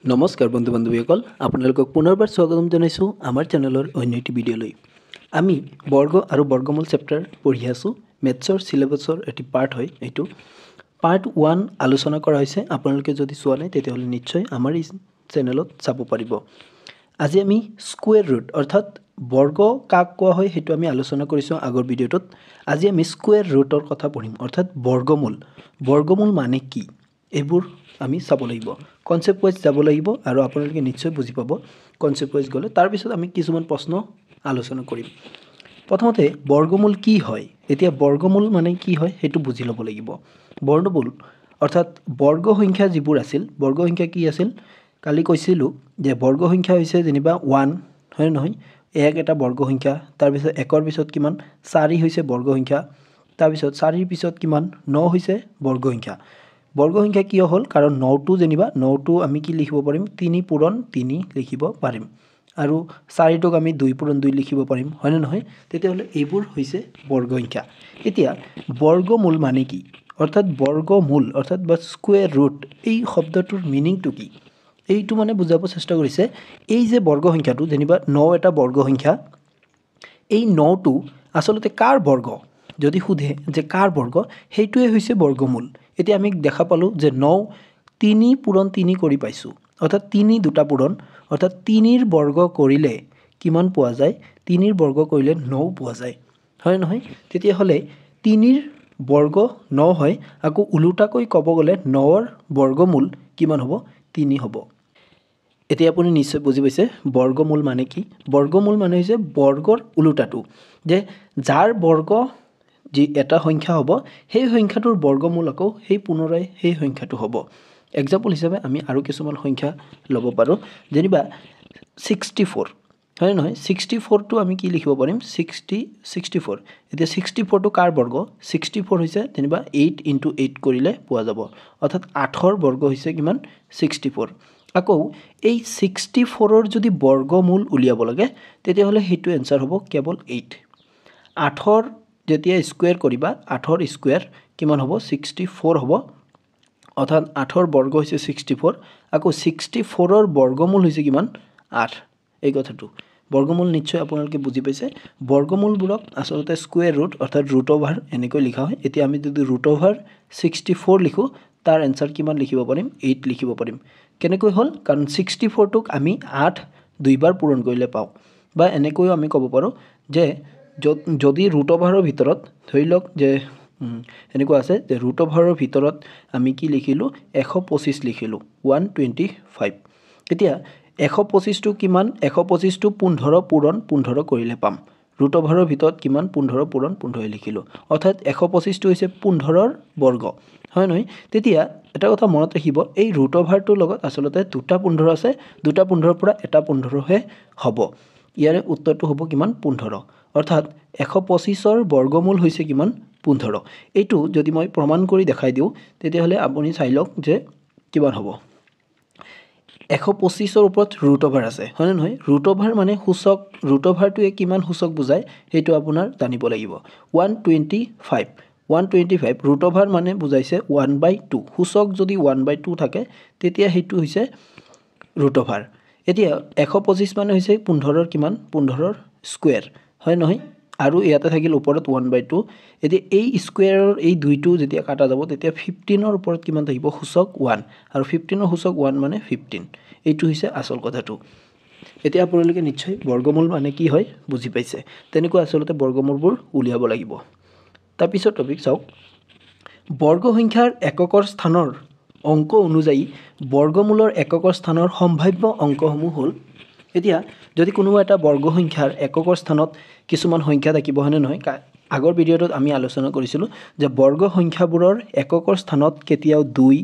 নমস্কাৰ বন্ধু বান্ধৱীসকল, আপোনালোকক পুনৰবাৰ স্বাগতম জনাইছোঁ আমাৰ চেনেলৰ অন্য এটি ভিডিঅ'লৈ। আমি বৰ্গ আৰু বৰ্গমূল চেপ্টাৰ পঢ়ি আছোঁ। মেথছৰ চিলেবাছৰ এটি পাৰ্ট হয় এইটো। পাৰ্ট 1 আলোচনা কৰা হৈছে। আপোনালোকে যদি চোৱা নাই তেতিয়াহ'লে নিশ্চয় আমাৰ এই চেনেলত চাব পাৰিব। আজি আমি স্কুৱেৰ ৰুট অৰ্থাৎ বৰ্গ কাক কোৱা হয় সেইটো আমি আলোচনা কৰিছোঁ আগৰ ভিডিঅ'টোত। আজি আমি স্কুৱেৰ ৰুটৰ কথা পঢ়িম অৰ্থাৎ বৰ্গমূল। বৰ্গমূল মানে কি এইবোৰ আমি চাব লাগিব। কনচেপ্ট ৱাইজ যাব লাগিব আৰু আপোনালোকে নিশ্চয় বুজি পাব কনচেপ্ট ৱাইজ গ'লে। তাৰপিছত আমি কিছুমান প্ৰশ্ন আলোচনা কৰিম। প্ৰথমতে বৰ্গমূল কি হয়? এতিয়া বৰ্গমূল মানে কি হয় সেইটো বুজি ল'ব লাগিব। বৰ্গমূল অৰ্থাৎ বৰ্গ সংখ্যা যিবোৰ আছিল, বৰ্গ সংখ্যা কি আছিল? কালি কৈছিলোঁ যে বৰ্গ সংখ্যা হৈছে যেনিবা 1, হয় নহয়? এক এটা বৰ্গ সংখ্যা। তাৰপিছত একৰ পিছত কিমান? 4 হৈছে বৰ্গ সংখ্যা। তাৰপিছত 4ৰ পিছত কিমান? 9 হৈছে বৰ্গ সংখ্যা। বৰ্গ সংখ্যা কিয় হ'ল? কাৰণ 9টো যেনিবা 9টো আমি কি লিখিব পাৰিম? 3 পূৰণ 3 লিখিব পাৰিম। আৰু 4টোক আমি 2 পূৰণ 2 লিখিব পাৰিম, হয়নে নহয়? তেতিয়াহ'লে এইবোৰ হৈছে বৰ্গ সংখ্যা। এতিয়া বৰ্গমূল মানে কি? অৰ্থাৎ বৰ্গমূল অৰ্থাৎ বা স্কুৱেৰ ৰুট, এই শব্দটোৰ মিনিংটো কি? এইটো মানে বুজাব চেষ্টা কৰিছে। এই যে বৰ্গ সংখ্যাটো যেনিবা 9 এটা বৰ্গ সংখ্যা, এই 9টো আচলতে কাৰ বৰ্গ? যদি সোধে যে কাৰ বৰ্গ, সেইটোৱে হৈছে বৰ্গমূল। এতিয়া আমি দেখা পালোঁ যে 9 3 পূৰণ 3 কৰি পাইছোঁ, অৰ্থাৎ 3 দুটা পূৰণ, অৰ্থাৎ 3ৰ বৰ্গ কৰিলে কিমান পোৱা যায়? 3ৰ বৰ্গ কৰিলে 9 পোৱা যায়, হয় নহয়? তেতিয়াহ'লে 3ৰ বৰ্গ 9 হয়। আকৌ ওলোটাকৈ ক'ব গ'লে 9ৰ বৰ্গমূল কিমান হ'ব? 3 হ'ব। এতিয়া আপুনি নিশ্চয় বুজি পাইছে বৰ্গমূল মানে কি? বৰ্গমূল মানে হৈছে বৰ্গৰ ওলোটাটো, যে যাৰ বৰ্গ যি এটা সংখ্যা হ'ব সেই সংখ্যাটোৰ বৰ্গমূল আকৌ সেই পুনৰাই সেই সংখ্যাটো হ'ব। এক্সাম্পল হিচাপে আমি আৰু কিছুমান সংখ্যা ল'ব পাৰোঁ, যেনিবা 64, হয় নহয়? 64টো আমি কি লিখিব পাৰিম? 64। এতিয়া 64টো কাৰ বৰ্গ? 64 হৈছে যেনিবা 8 × 8 কৰিলে পোৱা যাব, অৰ্থাৎ 8ৰ বৰ্গ হৈছে কিমান? 64। আকৌ এই 64ৰ যদি বৰ্গমূল উলিয়াব লাগে তেতিয়াহ'লে সেইটো এনচাৰ হ'ব কেৱল 8। 8ৰ যেতিয়া স্কুৱেৰ কৰিবা, 8ৰ স্কুৱেৰ কিমান হ'ব? 64 হ'ব, অৰ্থাৎ 8ৰ বৰ্গ হৈছে 64। আকৌ 64ৰ বৰ্গমূল হৈছে কিমান? 8। এই কথাটো বৰ্গমূল নিশ্চয় আপোনালোকে বুজি পাইছে। বৰ্গমূলবোৰক আচলতে স্কুৱেৰ ৰুট অৰ্থাৎ ৰুট অভাৰ এনেকৈ লিখা হয়। এতিয়া আমি যদি ৰুট অভাৰ 64 লিখোঁ, তাৰ এনচাৰ কিমান লিখিব পাৰিম? 8 লিখিব পাৰিম। কেনেকৈ হ'ল? কাৰণ 64টোক আমি 8 দুইবাৰ পূৰণ কৰিলে পাওঁ। বা এনেকৈও আমি ক'ব পাৰোঁ যে যদি ৰুট অভাৰৰ ভিতৰত ধৰি লওক যে এনেকুৱা আছে যে ৰুট অভাৰৰ ভিতৰত আমি কি লিখিলোঁ? 125 লিখিলোঁ, 125। এতিয়া 125টো কিমান? 125টো 15 পূৰণ 15 কৰিলে পাম। ৰুট অভাৰৰ ভিতৰত কিমান? 15 পূৰণ 15 লিখিলোঁ, অৰ্থাৎ 125টো হৈছে 15ৰ বৰ্গ, হয় নহয়? তেতিয়া এটা কথা মনত ৰাখিব, এই ৰুট অভাৰটোৰ লগত আচলতে দুটা 15 আছে। দুটা 15ৰ পৰা এটা 15হে হ'ব। ইয়াৰে উত্তৰটো হ'ব কিমান? 15। অৰ্থাৎ 125ৰ বৰ্গমূল হৈছে কিমান? 15। এইটো যদি মই প্ৰমাণ কৰি দেখাই দিওঁ তেতিয়াহ'লে আপুনি চাই লওক যে কিমান হ'ব। 125ৰ ওপৰত ৰুট অভাৰ আছে, হয়নে নহয়? ৰুট অভাৰ মানে সূচক, ৰুট অভাৰটোৱে কিমান সূচক বুজায় সেইটো আপোনাৰ জানিব লাগিব। 125 ৰুট অভাৰ মানে বুজাইছে 1/2। সূচক যদি 1/2 থাকে তেতিয়া সেইটো হৈছে ৰুট অভাৰ। এতিয়া 125 মানে হৈছে 15ৰ কিমান? 15ৰ স্কুৱেৰ, হয় নহয়? আৰু ইয়াতে থাকিল ওপৰত 1/2। এতিয়া এই স্কুৱেৰৰ এই দুইটো যেতিয়া কাটা যাব তেতিয়া 15ৰ ওপৰত কিমান থাকিব? সূচক 1, আৰু 15ৰ সূচক 1 মানে 15। এইটো হৈছে আচল কথাটো। এতিয়া আপোনালোকে নিশ্চয় বৰ্গমূল মানে কি হয় বুজি পাইছে। তেনেকুৱা আচলতে বৰ্গমূলবোৰ উলিয়াব লাগিব। তাৰপিছত টপিক চাওক, বৰ্গ সংখ্যাৰ এককৰ স্থানৰ অংক অনুযায়ী বৰ্গমূলৰ এককৰ স্থানৰ সম্ভাৱ্য অংকসমূহ হ'ল। এতিয়া যদি কোনোবা এটা বৰ্গ সংখ্যাৰ এককৰ স্থানত কিছুমান সংখ্যা থাকিব, হয়নে নহয়? আগৰ ভিডিঅ'টোত আমি আলোচনা কৰিছিলোঁ যে বৰ্গ সংখ্যাবোৰৰ এককৰ স্থানত কেতিয়াও 2,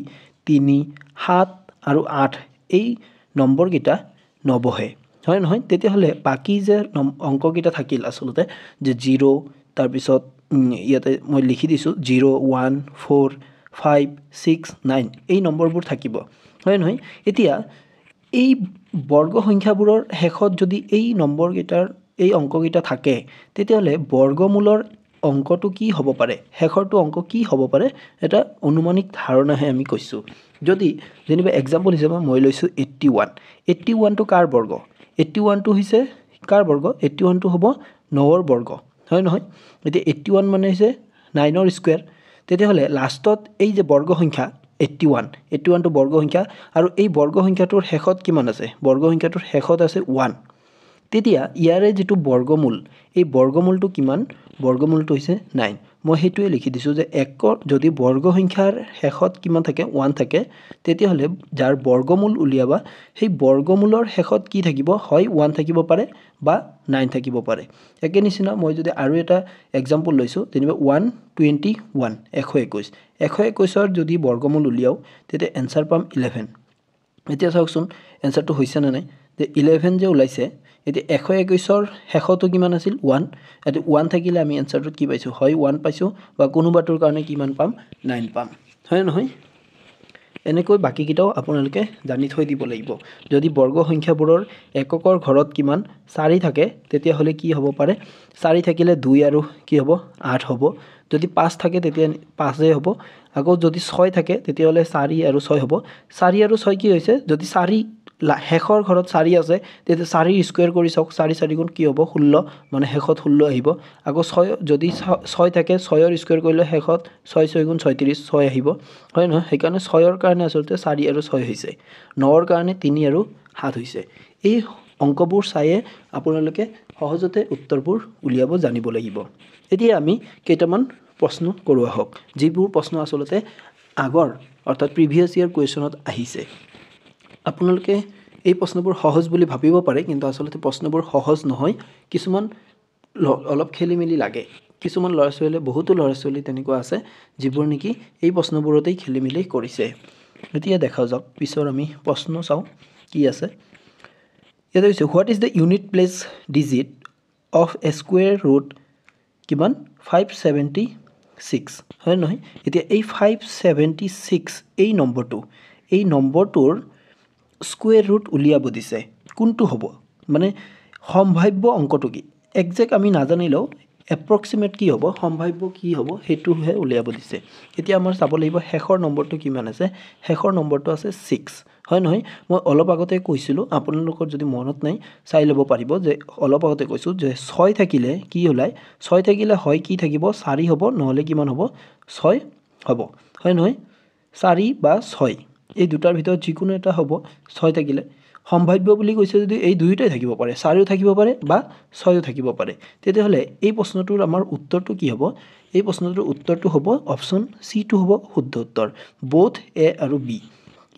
3, 7 আৰু 8 এই নম্বৰকেইটা নবহে, হয় নহয়? তেতিয়াহ'লে বাকী যে অংককেইটা থাকিল আচলতে যে 0, তাৰপিছত ইয়াতে মই লিখি দিছোঁ 0, 1, 4, 5, 6, 9 এই নম্বৰবোৰ থাকিব, হয় নহয়? এতিয়া এই বৰ্গ সংখ্যাবোৰৰ শেষত যদি এই নম্বৰকেইটাৰ এই অংককেইটা থাকে তেতিয়াহ'লে বৰ্গমূলৰ অংকটো কি হ'ব পাৰে? শেষৰটো অংক কি হ'ব পাৰে? এটা অনুমানিক ধাৰণাহে আমি কৈছোঁ। যদি যেনিবা এক্সাম্পল হিচাপে মই লৈছোঁ 81 81টো কাৰ বৰ্গ 81টো হৈছে কাৰ বৰ্গ 81টো হ'ব 9ৰ বৰ্গ হয় নহয় এতিয়া 81 মানে হৈছে 9ৰ স্কয়াৰ তেতিয়াহ'লে লাষ্টত এই যে বৰ্গ সংখ্যা 81টো বৰ্গ সংখ্যা আৰু এই বৰ্গ সংখ্যাটোৰ শেষত কিমান আছে বৰ্গ সংখ্যাটোৰ শেষত আছে 1 তেতিয়া ইয়াৰে যেটো বৰ্গমূল এই বৰ্গমূলটো কিমান বৰ্গমূলটো হৈছে 9 মই হেতুৱে লিখি দিছো যে একৰ যদি বৰ্গ সংখ্যাৰ শেষত কিমান থাকে 1 থাকে তেতিয়াহ'লে যাৰ বৰ্গমূল উলিয়াবা সেই বৰ্গমূলৰ শেষত কি থাকিব হয় 1 থাকিব পাৰে বা 9 থাকিব পাৰে একে নিচিনা মই যদি আৰু এটা এক্সাম্পল লৈছো যেনিবা 121 121 ৰ যদি বৰ্গমূল উলিয়াও তেতিয়া এনসাৰ পাম 11 এতিয়া চাওকচোন এনসাৰটো হৈছে না নাই যে 11 যে ওলাইছে এতিয়া 121ৰ শেষতো কিমান আছিল 1 এটো 1 থাকিলে আমি এনসাৰটো কি পাইছো হয় 1 পাইছো বা কোনোবাটোৰ কাৰণে কিমান পাম 9 পাম হয় নহয় এনেকৈ বাকি কিটাও আপোনালোকে জানি থৈ দিব লাগিব যদি বৰ্গ সংখ্যাবোৰৰ এককৰ ঘৰত কিমান 4 থাকে তেতিয়া হলে কি হ'ব পাৰে 4 থাকিলে 2 আৰু কি হ'ব 8 হ'ব যদি 5 থাকে তেতিয়া 5 এ হ'ব আকৌ যদি 6 থাকে তেতিয়া হলে 4 আৰু 6 হ'ব 4 আৰু 6 কি হৈছে যদি 4 শেষৰ ঘৰত 4 আছে তেতিয়া 4 স্কয়াৰ কৰি চাওক 4 4 গুণ কি হ'ব 16 মানে শেষত 16 আহিব আকৌ 6 যদি 6 থাকে 6 ৰ স্কয়াৰ কৰিলে শেষত 6 6 গুণ 36 6 আহিব হয় নহয় সেইকাৰণে 6 ৰ কাৰণে আসলতে 4 আৰু 6 হৈছে 9 ৰ কাৰণে 3 আৰু 7 হৈছে এই অংকবোৰ চাইয়ে আপোনালোকে সহজতে উত্তৰবোৰ উলিয়াব জানিব লাগিব এতিয়া আমি কেইটামান প্ৰশ্ন কৰোৱা হওক যিবোৰ প্ৰশ্ন আসলতে আগৰ অৰ্থাৎ প্ৰিভিয়াস ইয়াৰ কোৱেশ্যনত আহিছে আপোনালোকে এই প্ৰশ্নবোৰ সহজ বুলি ভাবিব পাৰে কিন্তু আসলতে প্ৰশ্নবোৰ সহজ নহয় কিছুমান অলপ খেলিমেলি লাগে কিছুমান লৰাছোৱালীয়ে বহুতো লৰাছোৱালী তেনেকুৱা আছে যিবোৰ নেকি এই প্ৰশ্নবোৰতেই খেলিমেলি কৰিছে এতিয়া দেখা যাওক পিছৰ আমি প্ৰশ্ন চাও কি আছে ইয়াতে হৈছে what is the unit place digit of A square root কিমান 576 হয় নহয় এতিয়া এই 576 এই নম্বৰটোৰ স্কয়াৰ ৰুট উলিয়াব দিছে কোনটো হ'ব মানে সম্ভাব্য অংকটো কি এক্সাক্ট আমি নাজানিলেও এপ্ৰক্সিমেট কি হ'ব সম্ভাব্য কি হ'ব হেতুহে উলিয়াব দিছে এতিয়া আমাৰ চাব লাগিব শেষৰ নম্বৰটো কিমান আছে শেষৰ নম্বৰটো আছে 6 হয় নহয় মই অলপ আগতে কৈছিলো আপোনালোকৰ যদি মনত নাই চাই ল'ব পাৰিব যে অলপ আগতে কৈছো যে 6 থাকিলে কি ওলাই 6 থাকিলে হয় কি থাকিব 4 হ'ব নহলে কিমান হ'ব 6 হ'ব হয় নহয় 4 বা 6 এই দুটাৰ ভিতৰত যিকোনো এটা হ'ব 6 থাকিলে সম্ভাব্য বুলি কৈছে যদি এই দুইটাই থাকিব পাৰে 4ও থাকিব পাৰে বা 6ও থাকিব পাৰে তেতিয়াহলে এই প্ৰশ্নটোৰ আমাৰ উত্তৰটো কি হ'ব এই প্ৰশ্নটোৰ উত্তৰটো হ'ব অপচন সি টো হ'ব শুদ্ধ উত্তৰ both a আৰু b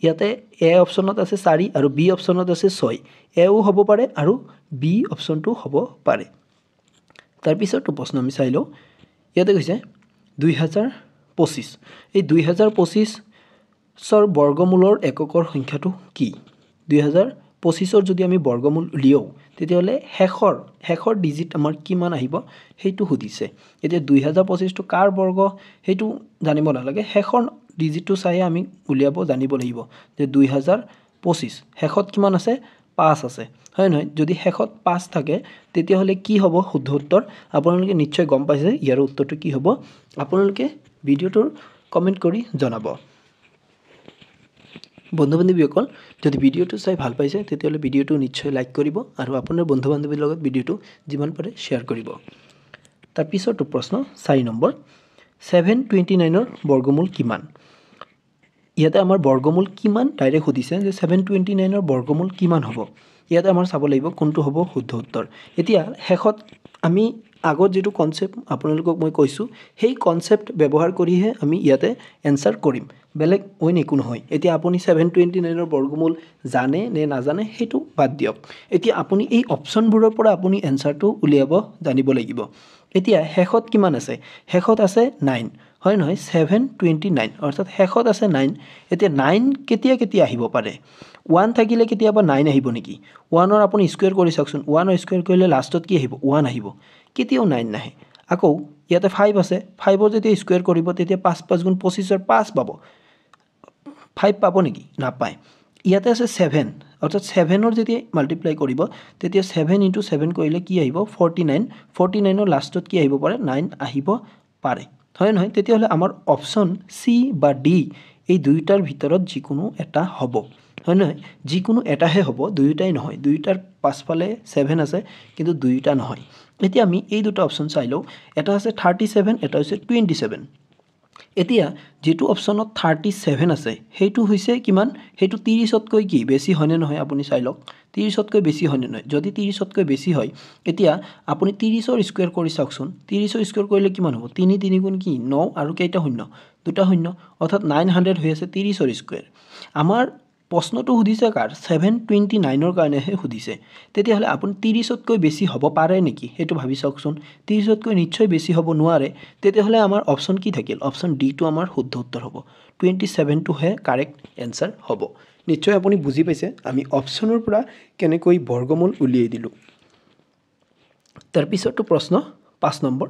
ইয়াতে a অপচনত আছে 4 আৰু b অপচনত আছে 6 a ও হ'ব পাৰে আৰু b অপচনটো হ'ব পাৰে তাৰ পিছৰটো প্ৰশ্ন আমি চাই লও ইয়াতে কৈছে 2025 এই 2025 সৰ বৰ্গমূলৰ এককৰ সংখ্যাটো কি 2025 যদি আমি বৰ্গমূল উলিয়াও তেতিয়াহলে শেষৰ ডিজিট আমাৰ কিমান আহিব হেতু সুধিছে এতিয়া 2025 টো কাৰ বৰ্গ হেতু জানিব নালাগে শেষৰ ডিজিটটো চাই আমি উলিয়াব জানিব লাগিব যে 2025 শেষত কিমান আছে 5 আছে হয় নহয় যদি শেষত 5 থাকে তেতিয়াহলে কি হ'ব শুদ্ধ উত্তৰ আপোনালোকে নিশ্চয় গম পাইছে ইয়াৰ উত্তৰটো কি হ'ব আপোনালোকে ভিডিওটোৰ কমেন্ট কৰি জনাব বন্ধু-বান্ধৱীসকল যদি ভিডিওটো চাই ভাল পাইছে তেতিয়াহলে ভিডিওটো নিশ্চয় লাইক কৰিব আৰু আপোনাৰ বন্ধু-বান্ধৱীৰ লগত ভিডিওটো যিমান পাৰে শেয়াৰ কৰিব তাৰ পিছৰটো প্ৰশ্ন 4 নম্বৰ 729 ৰ বৰ্গমূল কিমান ইয়াতে আমাৰ বৰ্গমূল কিমান ডাইৰেক্ট সুধিছে যে 729 ৰ বৰ্গমূল কিমান হ'ব ইয়াতে আমাৰ চাব লাগিব কোনটো হ'ব শুদ্ধ উত্তৰ এতিয়া শেষত আমি আগত যেটো কনসেপ্ট আপোনালোকক মই কৈছো সেই কনসেপ্ট ব্যৱহাৰ কৰিহে আমি ইয়াতে এনসাৰ কৰিম বেলেগ অইন একো নহয় এতিয়া আপুনি 729 ৰ বৰ্গমূল জানে নে নাজানে হেতু বাদ দিয়ক এতিয়া আপুনি এই অপচনবোৰৰ পৰা আপুনি এনসাৰটো উলিয়াব জানিব লাগিব এতিয়া শেষত কিমান আছে শেষত আছে 9 হয় নহয় 729 অৰ্থাৎ শেষত আছে 9 এতিয়া 9 কেতিয়া আহিব পাৰে 1 থাকিলে কেতিয়াবা 9 আহিব নেকি 1 ৰ আপুনি স্কয়াৰ কৰি চাওকচোন 1 ৰ স্কয়াৰ কৰিলে লাষ্টত কি আহিব 1 আহিব কেতিয়াও 9 নাহে আকৌ ইয়াতে 5 আছে 5 ৰ যেতিয়া স্কয়াৰ কৰিব তেতিয়া 5 5 গুণ 25 ৰ 5 পাব 5 পাব নেকি নাপায় ইয়াতে আছে 7 অৰ্থাৎ 7 ৰ যেতিয়া মাল্টিপ্লাই কৰিব তেতিয়া 7 * 7 কৰিলে কি আহিব 49 49 ৰ লাষ্টত কি আহিব পাৰে 9 আহিব পাৰে হয় নহয় তেতিয়া হলে আমাৰ অপচন সি বা ডি এই দুয়োটাৰ ভিতৰত যিকোনো এটা হ'ব হয় নহয় যিকোনো এটাহে হ'ব দুয়োটাই নহয় দুয়োটাৰ পাছফালে 7 আছে কিন্তু দুয়োটা নহয় এতিয়া আমি এই দুটা অপচন চাই লওঁ এটা আছে 37 এটা হৈছে 27 এতিয়া যেটো অপচনত 37 আছে হেতু হৈছে কিমান হেতু 30 তকৈ কি বেছি হয়নে নহয় আপুনি চাই লওক 30 তকৈ বেছি হয়নে নহয় যদি 30 তকৈ বেছি হয় এতিয়া আপুনি 30 ৰ স্কয়াৰ কৰি চাওকচোন 30 ৰ স্কয়াৰ কৰিলে কিমান হ'ব 3 3 গুণ কি 9 আৰু কেইটা শূন্য দুটা শূন্য অৰ্থাৎ 900 হৈ আছে 30 ৰ স্কয়াৰ আমাৰ প্ৰশ্নটো সুধিছে কাৰ 729 ৰ কাৰণেহে সুধিছে তেতিয়াহলে আপুনি 30 তকৈ বেছি হ'ব পাৰে নেকি হেতু ভাবি চাওকচোন 30 তকৈ নিশ্চয় বেছি হ'ব নোৱাৰে তেতিয়াহলে আমাৰ অপচন কি থাকিল অপচন ডি টো আমাৰ শুদ্ধ উত্তৰ হ'ব 27 টো হে কাৰেক্ট এনসাৰ হ'ব নিশ্চয় আপুনি বুজি পাইছে আমি অপচনৰ পৰা কেনেকৈ বৰ্গমূল উলিয়াই দিলো তাৰ পিছৰটো প্ৰশ্ন 5 নম্বৰ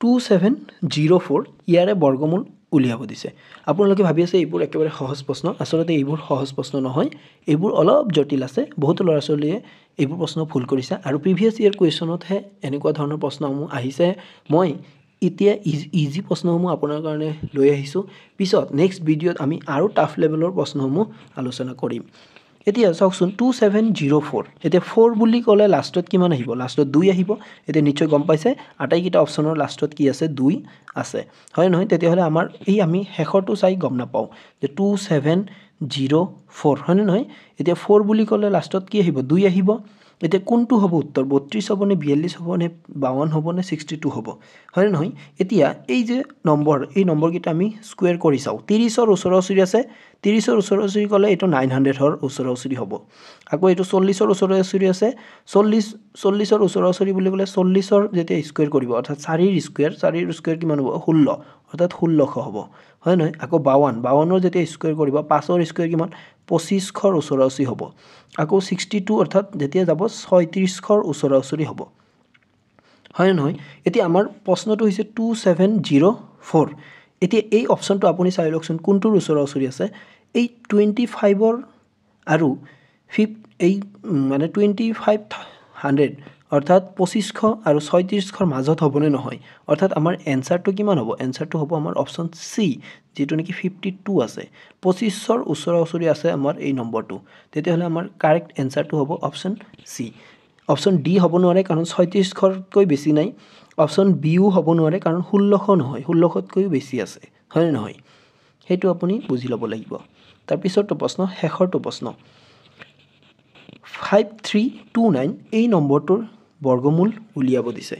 2704 ইয়াৰে বৰ্গমূল উলিয়াব দিছে আপোনালোকে ভাবি আছে এইবোৰ একেবাৰে সহজ প্ৰশ্ন আসলতে এইবোৰ সহজ প্ৰশ্ন নহয় এইবোৰ অলপ জটিল আছে বহুত ল'ৰা ছোৱালীয়ে এইবোৰ প্ৰশ্ন ভুল কৰিছে আৰু প্ৰিভিয়াস ইয়াৰ কোৱেশ্চনতহে এনেকুৱা ধৰণৰ প্ৰশ্নসমূহ আহিছে মই এতিয়া ইজি প্ৰশ্নসমূহ আপোনাৰ কাৰণে লৈ আহিছো পিছত নেক্সট ভিডিঅত আমি আৰু টাফ লেভেলৰ প্ৰশ্নসমূহ আলোচনা কৰিম এতিয়া চাওকচোন 2704 এতিয়া 4 বুলি ক'লে লাষ্টত কিমান আহিব লাষ্টত 2 আহিব এতিয়া নিশ্চয় গম পাইছে আটাইকিটা অপচনৰ লাষ্টত কি আছে 2 আছে হয় নহয় তেতিয়াহলে আমাৰ এই আমি হেখৰটো চাই গম নাপাও যে 2704 হয় নহয় এতিয়া 4 বুলি ক'লে লাষ্টত কি আহিব 2 আহিব এতিয়া কোনটো হ'ব উত্তৰ 32 হ'ব নে 42 হ'ব নে 52 হ'ব নে 62 হ'ব হয় নহয় এতিয়া এই যে নম্বৰ এই নম্বৰ কিটা আমি স্কয়াৰ কৰি চাও 30 ৰ ওচৰা-ওচৰি আছে 30 ৰ ওচৰা-ওচৰি ক'লে এটো 900 ৰ ওচৰা-ওচৰি হ'ব আকৌ এটো 40 ৰ ওচৰা-ওচৰি আছে 40 ৰ ওচৰা-ওচৰি বুলি ক'লে 40 ৰ যেতিয়া স্কয়াৰ কৰিব অৰ্থাৎ 4 ৰ স্কয়াৰ কিমান হ'ব 16 অৰ্থাৎ 1600 হ'ব হয় নহয় আকৌ 52 ৰ যেতিয়া স্কয়াৰ কৰিব 5 ৰ স্কয়াৰ কিমান 2500 ৰ ওচৰা-ওচৰি হ'ব আকৌ 62 অৰ্থাৎ যেতিয়া যাব 3600 ৰ ওচৰা-ওচৰি হ'ব হয় নহয় এতিয়া আমাৰ প্ৰশ্নটো হৈছে 2704 এতিয়া এই অপচনটো আপুনি চাই লওকচোন কোনটোৰ ওচৰা-ওচৰি আছে এই 25 ৰ আৰু 5 এই মানে 2500 অৰ্থাৎ 2500 আৰু 3600 ৰ মাজত হ'বনে নহয় অৰ্থাৎ আমাৰ এনসাৰটো কিমান হ'ব এনসাৰটো হ'ব আমাৰ অপচন সি যেটো নেকি 52 আছে 2500 ৰ ওচৰা-ওচৰি আছে আমাৰ এই নম্বৰটো তেতিয়াহলে আমাৰ কাৰেক্ট এনসাৰটো হ'ব অপচন সি অপচন ডি হ'ব নোৱাৰে কাৰণ 3600 তকৈ বেছি নাই অপচন বিও হ'ব নোৱাৰে কাৰণ 1600 নহয় 1600 তকৈ বেছি আছে হয় নহয় হেতু আপুনি বুজি ল'ব লাগিব তাৰ পিছৰটো প্ৰশ্ন হেখৰটো প্ৰশ্ন 5329 এই নম্বৰটোৰ বৰ্গমূল উলিয়াব দিছে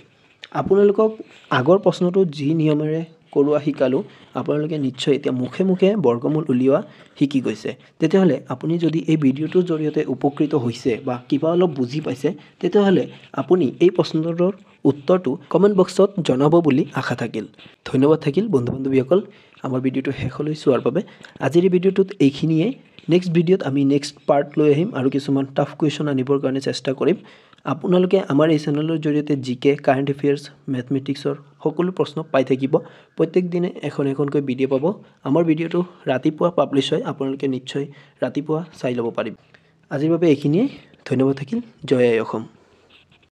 আপোনালোকক আগৰ প্ৰশ্নটো যি নিয়মেৰে কৰোৱা শিকালো আপোনালোকে নিশ্চয় এতিয়া মুখে মুখে বৰ্গমূল উলিওৱা শিকি গৈছে তেতিয়াহলে আপুনি যদি এই ভিডিওটোৰ জৰিয়তে উপকৃত হৈছে বা কিবা অলপ বুজি পাইছে তেতিয়াহলে আপুনি এই প্ৰশ্নটোৰ উত্তৰটো কমেন্ট বক্সত জনাব বুলি আশা থাকিল ধন্যবাদ থাকিল বন্ধু-বান্ধৱীসকল আমাৰ ভিডিওটো শেষলৈ চোৱাৰ বাবে আজিৰ ভিডিওটোত এইখিনিয়ে নেক্সট ভিডিওত আমি নেক্সট পাৰ্ট লৈ আহিম আৰু কিছুমান টাফ কোৱেশ্চন আনিবৰ কাৰণে চেষ্টা কৰিম আপোনালোকে আমাৰ এই চেনেলৰ জৰিয়তে জিকে কাৰেন্ট এফেয়াৰ্স ম্যাথমেটিক্সৰ সকলো প্ৰশ্ন পাই থাকিব প্ৰত্যেক দিনে এখনকৈ ভিডিও পাব আমাৰ ভিডিওটো ৰাতিপুৱা পাবলিশ হয় আপোনালোকে নিশ্চয় ৰাতিপুৱা চাই ল'ব পাৰিব আজিৰ বাবে এইখিনিয়ে ধন্যবাদ থাকিল জয় আই অসম